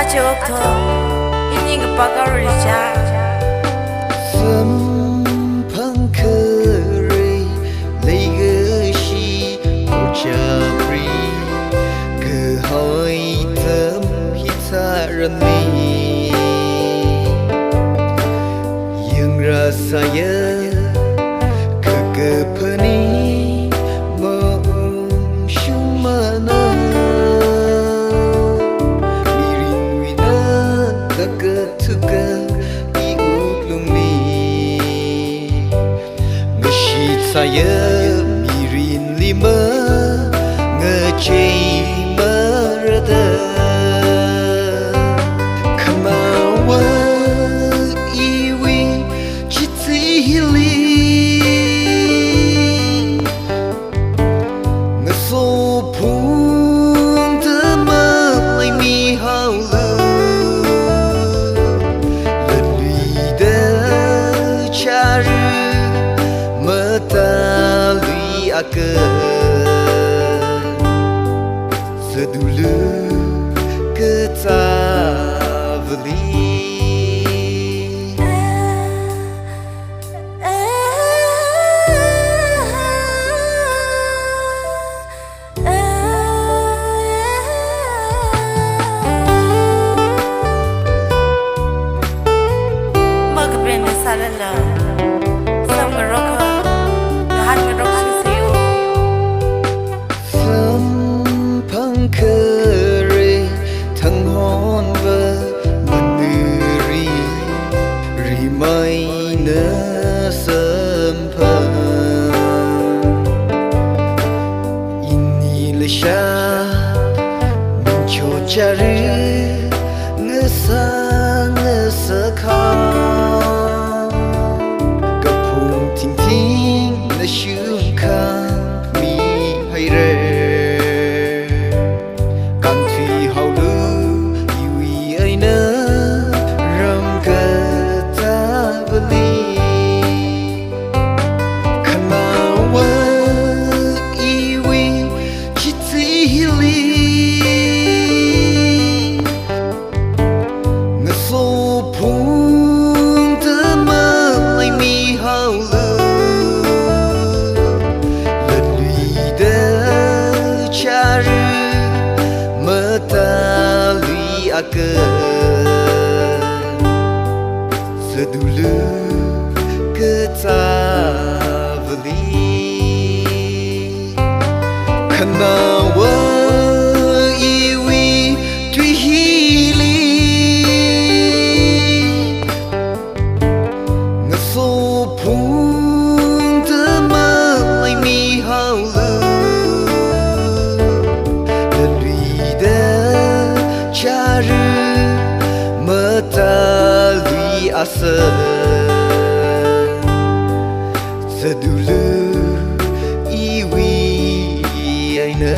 아직부터 이닝 그 바가리자 Sampankhari legacy Ochapri Kehoi tem hitarani Yang rasanya kegepani Maung shumana Mirin wina keketukan Saya mirin lima ngecei merada Kemawa iwi citili Ngesopung temalai mi haulu Lelida cari Metalui akan sedulu ketaveli Magabene salala Samgaroko Sampankhari tanghon va meneri rimai na sampan ini lesha mencocari ngesang ngesakang kapung ting ting nashungkang mi haire Metalui akan sedulu ketaveli Kenawa iwi tuhili Ngesopung temalai mi haulu Cari metalui asa sedulu iwi aina